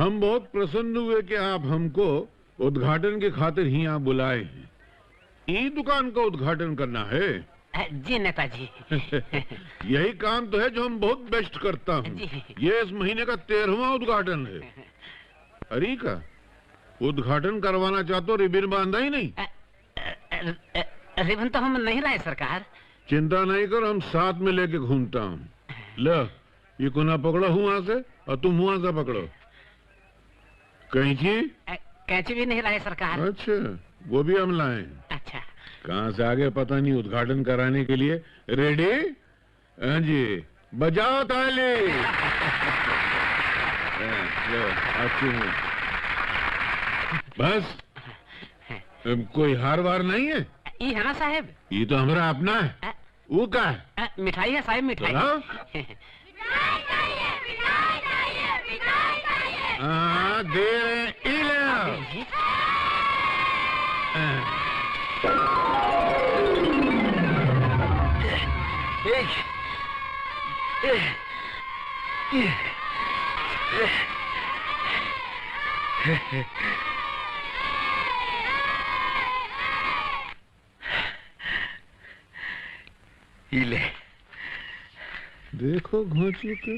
हम बहुत प्रसन्न हुए कि आप हमको उद्घाटन के खातिर ही यहाँ बुलाए हैं। ई दुकान का उद्घाटन करना है। जी नेताजी। यही काम तो है जो हम बहुत बेस्ट करता हूँ। ये इस महीने का 13वां उद्घाटन है। अरे का उद्घाटन करवाना चाहते हो, रिबन बांधा ही नहीं? रिबन तो हम नहीं लाए सरकार। चिंता नहीं कर, हम साथ में लेके घूमता हूँ। लो ये कोना पकड़ो वहां से और तुम वहां से पकड़ो। कैंची? कैंची भी नहीं लाए सरकार। अच्छा, वो भी हम लाए। अच्छा, कहाँ से आगे पता नहीं उद्घाटन कराने के लिए। रेडी? हाँ जी, बजाओ ताली। लो अच्छी है। बस कोई हार वार नहीं है? ये है ना साहब। ये तो हमारा अपना है। वो क्या है? मिठाई है साहब, मिठाई। हाँ दे रहे ले। देखो घोंचू के।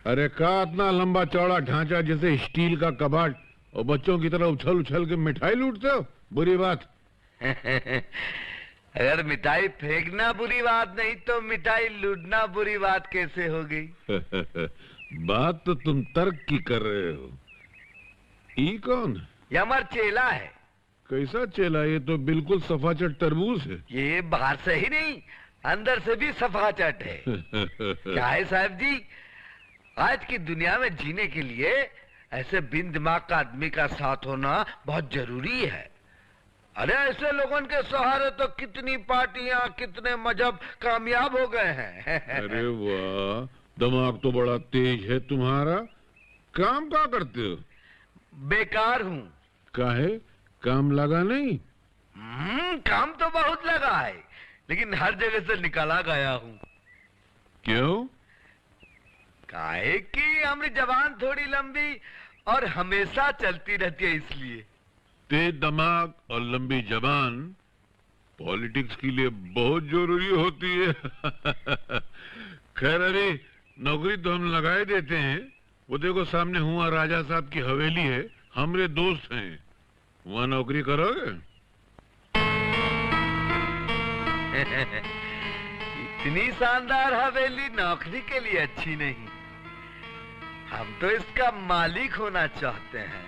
अरे का इतना लंबा चौड़ा ढांचा जैसे स्टील का कबाड़, और बच्चों की तरह उछल उछल के मिठाई लूटते हो? बुरी बात। अगर मिठाई फेंकना बुरी बात नहीं तो मिठाई लूटना बुरी बात कैसे हो गई? बात तो तुम तर्क की कर रहे हो। ई कौन? ये हमारा चेला है। कैसा चेला? ये तो बिल्कुल सफाचट तरबूज है। ये बाहर से ही नहीं अंदर से भी सफाचट है। क्या है साहब जी, आज की दुनिया में जीने के लिए ऐसे बिन दिमाग का आदमी का साथ होना बहुत जरूरी है। अरे ऐसे लोगों के सहारे तो कितनी पार्टियां, कितने मजहब कामयाब हो गए हैं। अरे वाह, दिमाग तो बड़ा तेज है तुम्हारा। काम क्या करते हो? बेकार हूँ। काहे? काम लगा नहीं? काम तो बहुत लगा है, लेकिन हर जगह से निकाला गया हूँ। क्यों? काहे कि हमारी जबान थोड़ी लंबी और हमेशा चलती रहती है, इसलिए। तेज दिमाग और लंबी जबान पॉलिटिक्स के लिए बहुत जरूरी होती है। खैर, अरे नौकरी तो हम लगाए देते हैं। वो देखो सामने हुआ राजा साहब की हवेली है, हमारे दोस्त हैं, वहाँ नौकरी करोगे? इतनी शानदार हवेली नौकरी के लिए अच्छी नहीं। हम तो इसका मालिक होना चाहते हैं।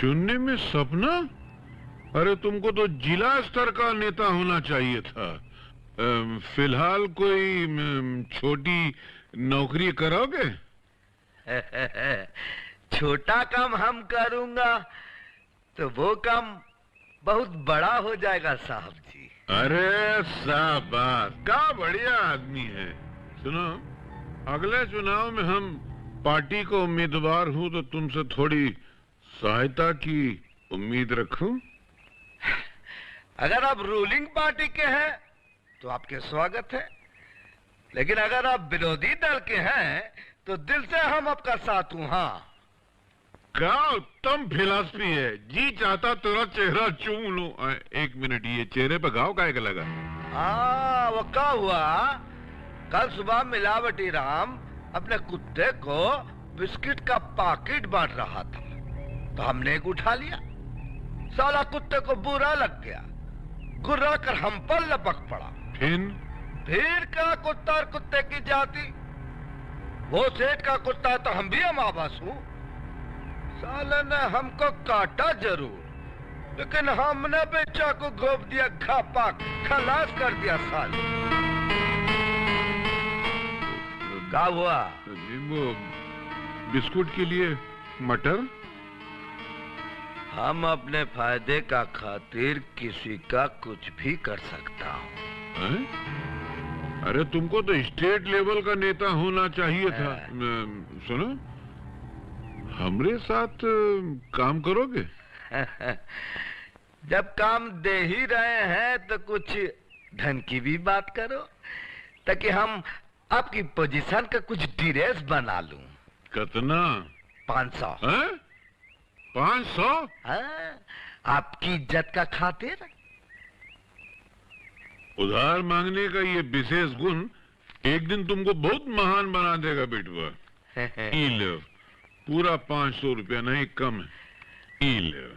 सुनने में सपना? अरे तुमको तो जिला स्तर का नेता होना चाहिए था। फिलहाल कोई छोटी नौकरी करोगे? छोटा काम हम करूंगा तो वो काम बहुत बड़ा हो जाएगा साहब जी। अरे शाबाश, क्या बढ़िया आदमी है। सुनो, अगले चुनाव में हम पार्टी को उम्मीदवार हूँ तो तुमसे थोड़ी सहायता की उम्मीद रखूं। अगर आप रूलिंग पार्टी के हैं तो आपके स्वागत है, लेकिन अगर आप विरोधी दल के हैं तो दिल से हम आपका साथ हूँ। हाँ, क्या उत्तम फिलॉसफी है। जी चाहता तेरा चेहरा चूम लूं। एक मिनट, ये चेहरे पे घाव काहे का लगा? हाँ, वो क्या हुआ, कल सुबह मिलावटी राम अपने कुत्ते को बिस्किट का पैकेट बांट रहा था, तो हमने एक उठा लिया। साला कुत्ते को बुरा लग गया, गुर्रा कर हम पर लपक पड़ा। फिर क्या कुत्ता और कुत्ते की जाति। वो सेठ का कुत्ता तो हम भी अमावस हूँ। साले ने हमको काटा जरूर, लेकिन हमने बेचा को घोप दिया, घापा खलास कर दिया। साले क्या हुआ? वो बिस्कुट के लिए मटर। हम अपने फायदे का खातिर किसी का कुछ भी कर सकता हूँ। अरे तुमको तो स्टेट लेवल का नेता होना चाहिए था। सुनो, हमरे साथ काम करोगे? जब काम दे ही रहे हैं तो कुछ धन की भी बात करो, ताकि हम आपकी पोजीशन का कुछ डिटेल्स बना लूं। कितना? 500। 500? हाँ, आपकी इज्जत का खातिर। उधार मांगने का ये विशेष गुण एक दिन तुमको बहुत महान बना देगा बेटवा। ई लो, पूरा 500 रुपया, नहीं कम है। ई लो।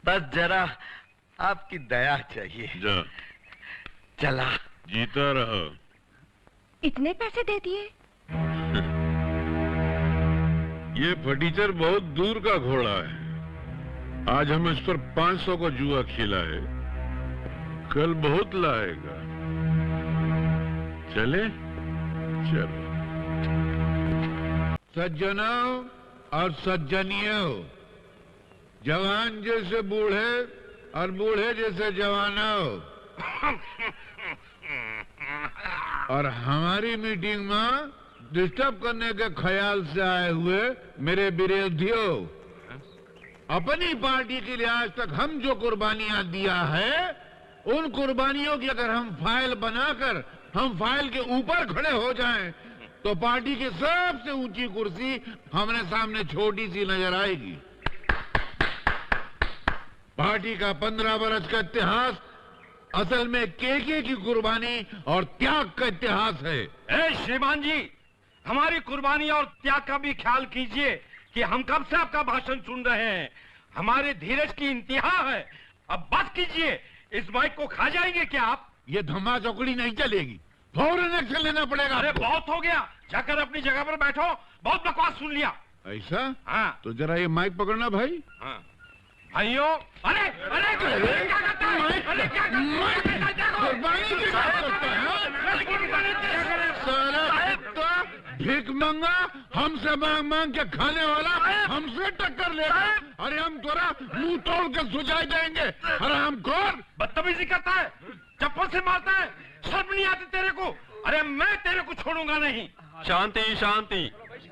बस जरा आपकी दया चाहिए। जा, चला। जीता रहो। इतने पैसे दे दिए? ये फटीचर बहुत दूर का घोड़ा है। आज हम इस पर 500 का जुआ खिला है, कल बहुत लाएगा। चले? चलो। सज्जनों और सज्जनियों, जवान जैसे बूढ़े और बूढ़े जैसे जवानों, और हमारी मीटिंग में डिस्टर्ब करने के ख्याल से आए हुए मेरे विरोधियों, अपनी पार्टी के लिए आज तक हम जो कुर्बानियां दिया है, उन कुर्बानियों की अगर हम फाइल बनाकर हम फाइल के ऊपर खड़े हो जाएं, तो पार्टी की सबसे ऊंची कुर्सी हमने सामने छोटी सी नजर आएगी। पार्टी का 15 वर्ष का इतिहास असल में केके की कुर्बानी और त्याग का इतिहास है। ए श्रीमान जी, हमारी कुर्बानी और त्याग का भी ख्याल कीजिए कि हम कब से आपका भाषण सुन रहे हैं। हमारे धीरज की इंतहा है, अब बस कीजिए। इस माइक को खा जाएंगे क्या आप? ये धम्मा चौकड़ी नहीं चलेगी, फौरन एक्शन लेना पड़ेगा। अरे आपको। बहुत हो गया, जाकर अपनी जगह पर बैठो। बहुत बकवास सुन लिया। ऐसा? हाँ तो जरा ये माइक पकड़ना भाई। हाँ भाइयों। अरे अरे क्या करता है? अरे क्या कुर्बानी की बात करता है? साला कुत्ता, भीख मंगा, हमसे मांग मांग के खाने वाला हमसे टक्कर लेगा। अरे हम तोरा मुंह तोड़ के सुझाई देंगे। हरामखोर, बदतमीजी करता है, चप्पल से मारता है, शर्म नहीं आती तेरे को? अरे मैं तेरे को छोड़ूंगा नहीं। शांति शांति,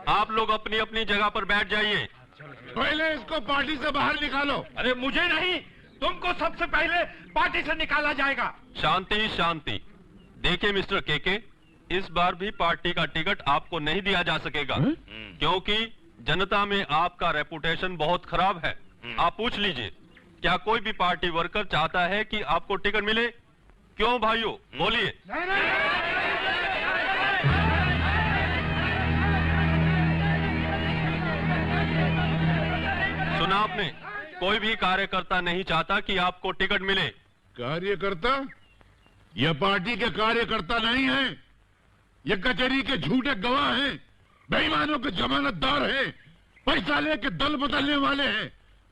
आप लोग अपनी अपनी जगह पर बैठ जाइए। पहले इसको पार्टी से बाहर निकालो। अरे मुझे नहीं, तुमको सबसे पहले पार्टी से निकाला जाएगा। शांति शांति। देखिए मिस्टर केके, इस बार भी पार्टी का टिकट आपको नहीं दिया जा सकेगा, क्योंकि जनता में आपका रेपुटेशन बहुत खराब है। आप पूछ लीजिए, क्या कोई भी पार्टी वर्कर चाहता है कि आपको टिकट मिले? क्यों भाइयों, बोलिए। सुना आपने, कोई भी कार्यकर्ता नहीं चाहता कि आपको टिकट मिले। कार्यकर्ता? यह पार्टी के कार्यकर्ता नहीं है, ये कचहरी के झूठे गवाह हैं, बेईमानों के जमानतदार हैं, पैसा लेके दल बदलने वाले हैं,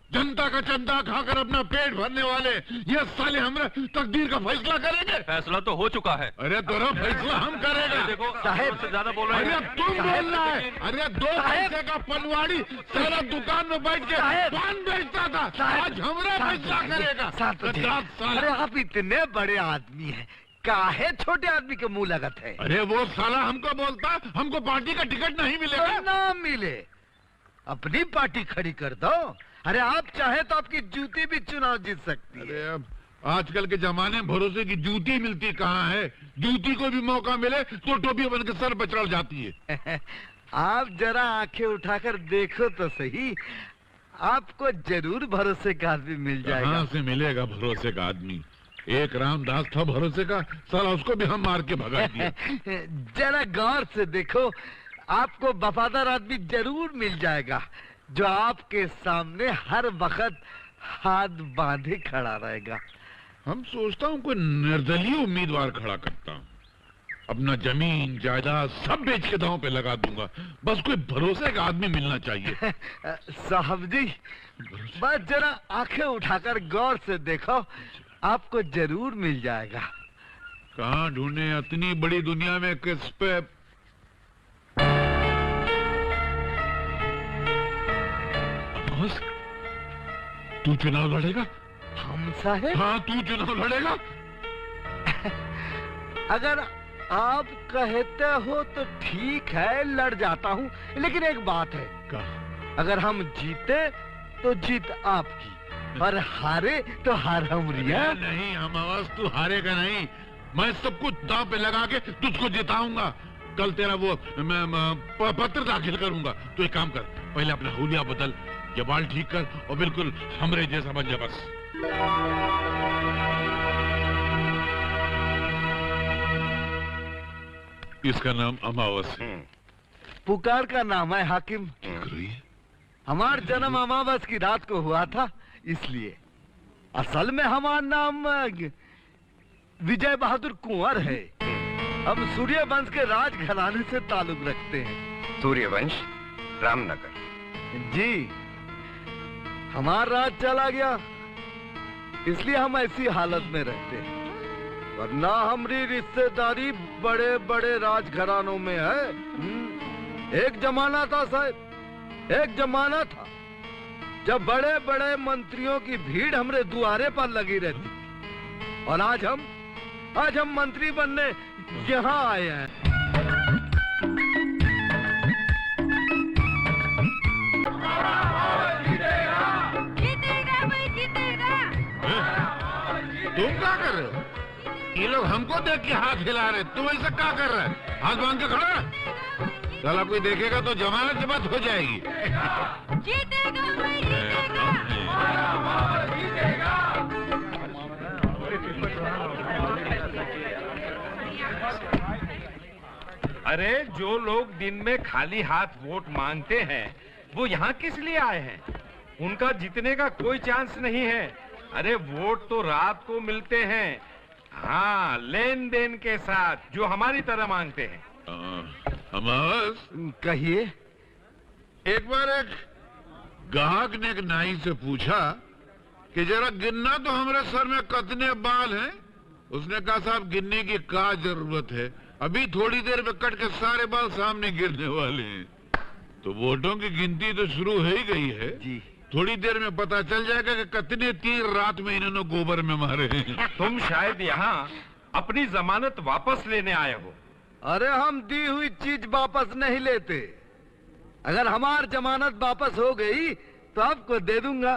जनता का चंदा खाकर अपना पेट भरने वाले। ये साले हमारे तकदीर का फैसला करेंगे। फैसला तो हो चुका है। अरे तेरा फैसला हम करेंगे। देखो साहब से ज्यादा बोल रहे अरे हैं। तुम बोल रहा है? अरे 2 पैसे का पनवाड़ी सारा दुकान में बैठ के पान बेचता था, आज हमारा फैसला करेगा। अरे आप इतने बड़े आदमी हैं, काहे छोटे आदमी के मुंह लगत है? अरे वो साला हमको बोलता हमको पार्टी का टिकट नहीं मिलेगा। ना मिले, अपनी पार्टी खड़ी कर दो। अरे आप चाहे तो आपकी जूती भी चुनाव जीत सकती है। अरे अब आजकल के जमाने में भरोसे की जूती मिलती कहाँ है? जूती को भी मौका मिले तो टोपी बन के सर पर चढ़ जाती है। आप जरा आंखें उठाकर देखो तो सही, आपको जरूर भरोसे का आदमी मिल जाएगा। कहाँ से मिलेगा भरोसे का आदमी? एक रामदास था भरोसे का, साला उसको भी हम मार के भगा दिया। जरा गौर से देखो, आपको वफादार आदमी जरूर मिल जाएगा, जो आपके सामने हर वक्त हाथ बांधे खड़ा रहेगा। हम सोचता हूँ कोई निर्दलीय उम्मीदवार खड़ा करता हूँ, अपना जमीन जायदाद सब बेच के दांव पे लगा दूंगा, बस कोई भरोसे का आदमी मिलना चाहिए। साहब जी, बस जरा आंखें उठाकर गौर से देखो, आपको जरूर मिल जाएगा। कहाँ ढूंढे इतनी बड़ी दुनिया में, किस पे? तू चुनाव लड़ेगा? हम साहब? हाँ, तू चुनाव लड़ेगा? अगर आप कहते हो तो ठीक है, लड़ जाता हूँ, लेकिन एक बात है। कहा? अगर हम जीते तो जीत आपकी, और हारे तो हार हमारी है। नहीं, हम आवाज तू हारेगा नहीं, मैं सब कुछ दांव पे लगा के तुझको जिताऊंगा। कल तेरा वो पत्र दाखिल करूंगा। तो एक काम कर, पहले अपना हुलिया बदल, ये बाल ठीक कर और बिल्कुल हमरे जैसा बन जा बस। इसका नाम अमावस है। पुकार का नाम है हाकिम। हमार जन्म अमावस की रात को हुआ था, इसलिए असल में हमारा नाम विजय बहादुर कुंवर है। हम सूर्यवंश के राजघराने से ताल्लुक रखते हैं। सूर्यवंश, रामनगर। जी, हमारा राज चला गया, इसलिए हम ऐसी हालत में रहते हैं। वरना हमारी रिश्तेदारी बड़े बड़े राजघरानों में है। एक जमाना था साहब, एक जमाना था जब बड़े बड़े मंत्रियों की भीड़ हमरे दुआरे पर लगी रहती थी। और आज हम मंत्री बनने यहाँ आए हैं। जीतेगा भाई, जीतेगा। तुम क्या कर रहे हो? ये लोग हमको देख के हाथ हिला रहे, तुम ऐसा क्या कर रहे हैं? हाथ बांध के खड़ा है। साला कोई देखेगा तो जमानत जब्त हो जाएगी। जीतेगा भाई, जीतेगा। अरे जो लोग दिन में खाली हाथ वोट मांगते हैं, वो यहाँ किस लिए आए हैं? उनका जीतने का कोई चांस नहीं है। अरे वोट तो रात को मिलते हैं, हाँ, लेन देन के साथ, जो हमारी तरह मांगते हैं। अमावस, कहिए। एक बार एक ग्राहक ने एक नाई से पूछा कि जरा गिनना तो हमारे सर में कितने बाल हैं। उसने कहा साहब गिनने की क्या जरूरत है, अभी थोड़ी देर में कट के सारे बाल सामने गिरने वाले हैं। तो वोटों की गिनती तो शुरू हो ही गई है जी। थोड़ी देर में पता चल जाएगा कि कितने तीर रात में इन्होंने गोबर में मारे हैं। तुम शायद यहाँ अपनी जमानत वापस लेने आए हो। अरे हम दी हुई चीज वापस नहीं लेते। अगर हमार जमानत वापस हो गई तो आपको दे दूंगा,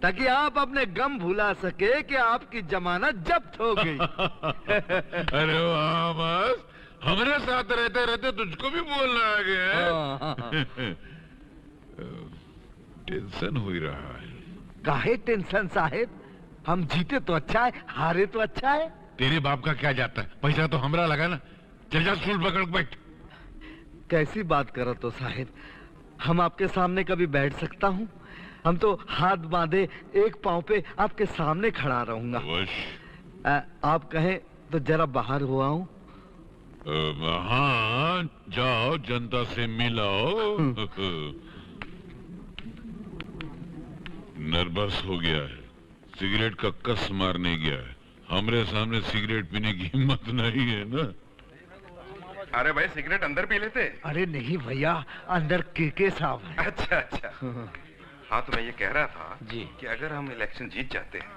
ताकि आप अपने गम भुला सके कि आपकी जमानत जब्त हो गई। अरे वाह, बस हमारे साथ रहते रहते तुझको भी बोलना आ गया। टेंशन हो ही रहा है। काहे टेंशन साहेब, हम जीते तो अच्छा है, हारे तो अच्छा है। तेरे बाप का क्या जाता है, पैसा तो हमरा लगा ना। चल जा स्टूल पकड़ के बैठ। कैसी बात करो तो साहेब, हम आपके सामने कभी बैठ सकता हूँ? हम तो हाथ बांधे एक पांव पे आपके सामने खड़ा रहूंगा। आप कहें तो जरा बाहर हो आऊं? हाँ, जाओ, जनता से मिलाओ। नर्वस हो गया है, सिगरेट का कस मारने गया है। हमरे सामने सिगरेट पीने की हिम्मत नहीं है ना। अरे भाई सिगरेट अंदर पी लेते। अरे नहीं भैया, अंदर के साहब है। अच्छा अच्छा। हाँ तो मैं ये कह रहा था जी कि अगर हम इलेक्शन जीत जाते हैं,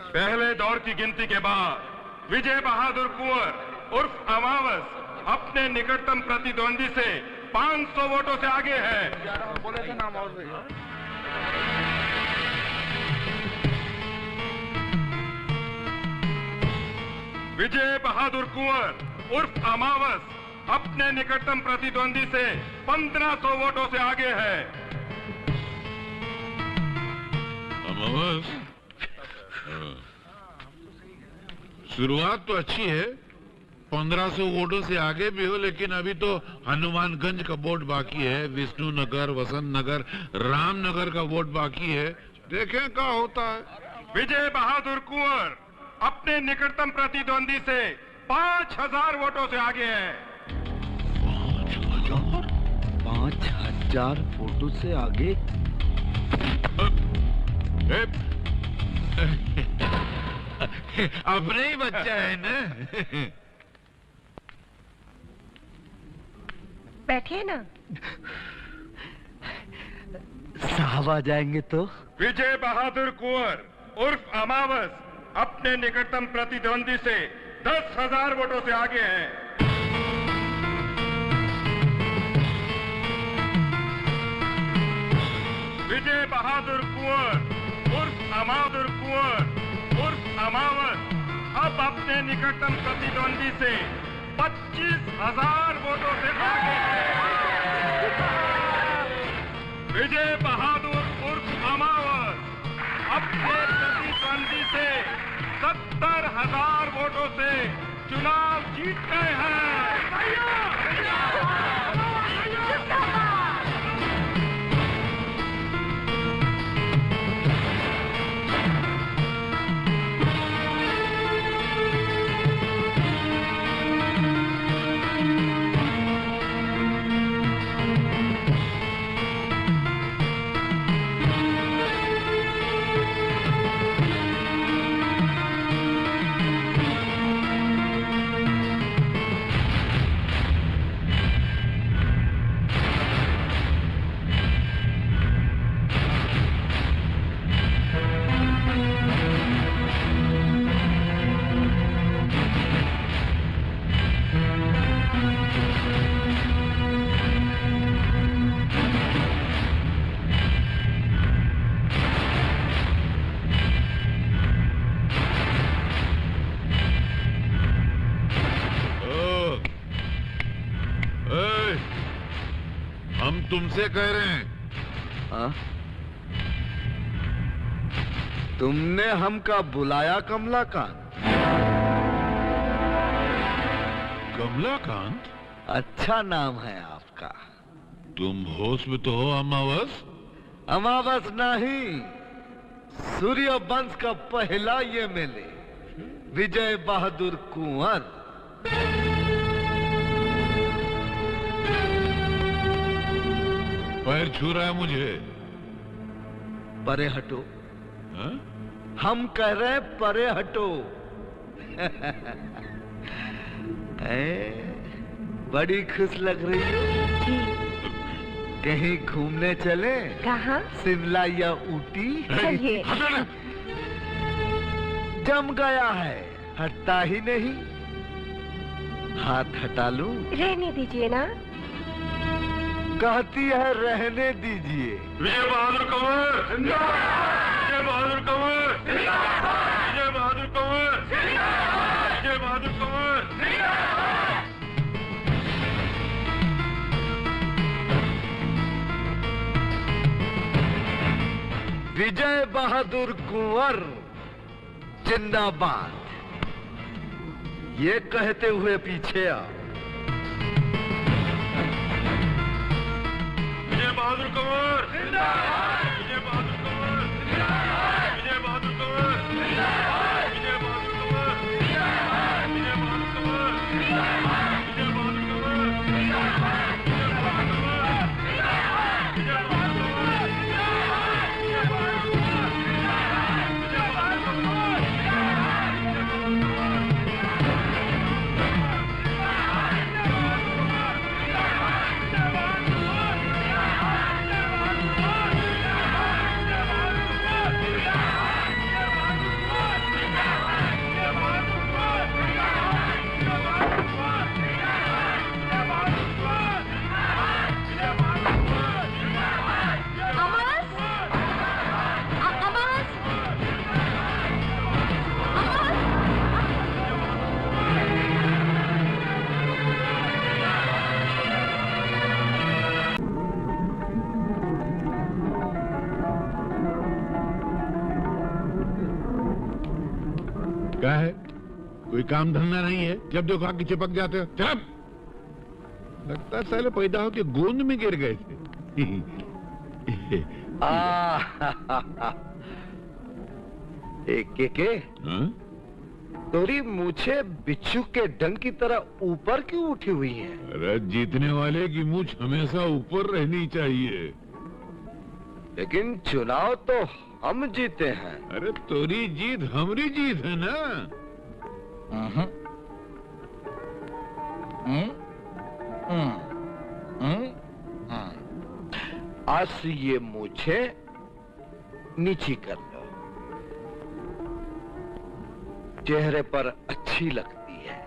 पहले दौर की गिनती के बाद विजय बहादुर कुंवर उर्फ अमावस अपने निकटतम प्रतिद्वंदी से 500 वोटों से आगे है। विजय बहादुर कुंवर उर्फ अमावस अपने निकटतम प्रतिद्वंदी से 1500 वोटों से आगे है। अमावस, शुरुआत तो अच्छी है, 1500 वोटों से आगे भी हो, लेकिन अभी तो हनुमानगंज का वोट बाकी है, विष्णु नगर, वसंत नगर, रामनगर का वोट बाकी है। देखें क्या होता है। विजय बहादुर कुंवर अपने निकटतम प्रतिद्वंदी से 5000 वोटों से आगे है। 5000 वोटों से आगे? अपने ही बच्चा है ना। बैठिए ना। साहब आ जाएंगे तो? विजय बहादुर कुंवर उर्फ अमावस अपने निकटतम प्रतिद्वंदी से 10,000 वोटों से आगे हैं। विजय बहादुर कुंवर उर्फ अमावस अपने निकटतम प्रतिद्वंदी से 25,000 वोटों से आगे है। विजय बहादुर उर्फ अमावस अपने प्रतिद्वंदी से 70,000 वोटों से चुनाव जीत गए हैं। हम तुमसे कह रहे हैं। हाँ? तुमने हमका बुलाया कमलाकांत? कमलाकांत? अच्छा नाम है आपका। तुम होश में तो हो अमावस? अमावस नहीं, सूर्य वंश का पहला ये मेले विजय बहादुर कुंवर। पैर छू रहा है मुझे। परे हटो। हाँ? हम कह रहे हैं परे हटो। बड़ी खुश लग रही हो। कहीं घूमने चले? कहाँ? शिमला या ऊटी? चलिए। जम गया है, हटता ही नहीं। हाथ हटा लूं? रहने दीजिए ना। कहती है रहने दीजिए। विजय बहादुर कंवर, विजय बहादुर कंवर, विजय बहादुर कंवर, विजय बहादुर कंवर। विजय बहादुर कुंवर जिंदाबाद, ये कहते हुए पीछे आ। विजय बहादुर कंवर, विजय बहादुर कंवर, विजय बहादुर कंवर, विजय बहादुर कंवर, विजय बहादुर कंवर, विजय बहादुर क्या है? कोई काम धंधा नहीं है? जब देखो आके चिपक जाते हो। चल, लगता है साले पैदा होके गोंद में गिर गए थे। के हाँ? तोरी मूछे बिच्छू के डंक की तरह ऊपर क्यों उठी हुई है? अरे जीतने वाले की मूछ हमेशा ऊपर रहनी चाहिए। लेकिन चुनाव तो हम जीते हैं। अरे तोरी जीत हमारी जीत है ना। आज से ये मूछे नीची कर लो, चेहरे पर अच्छी लगती है।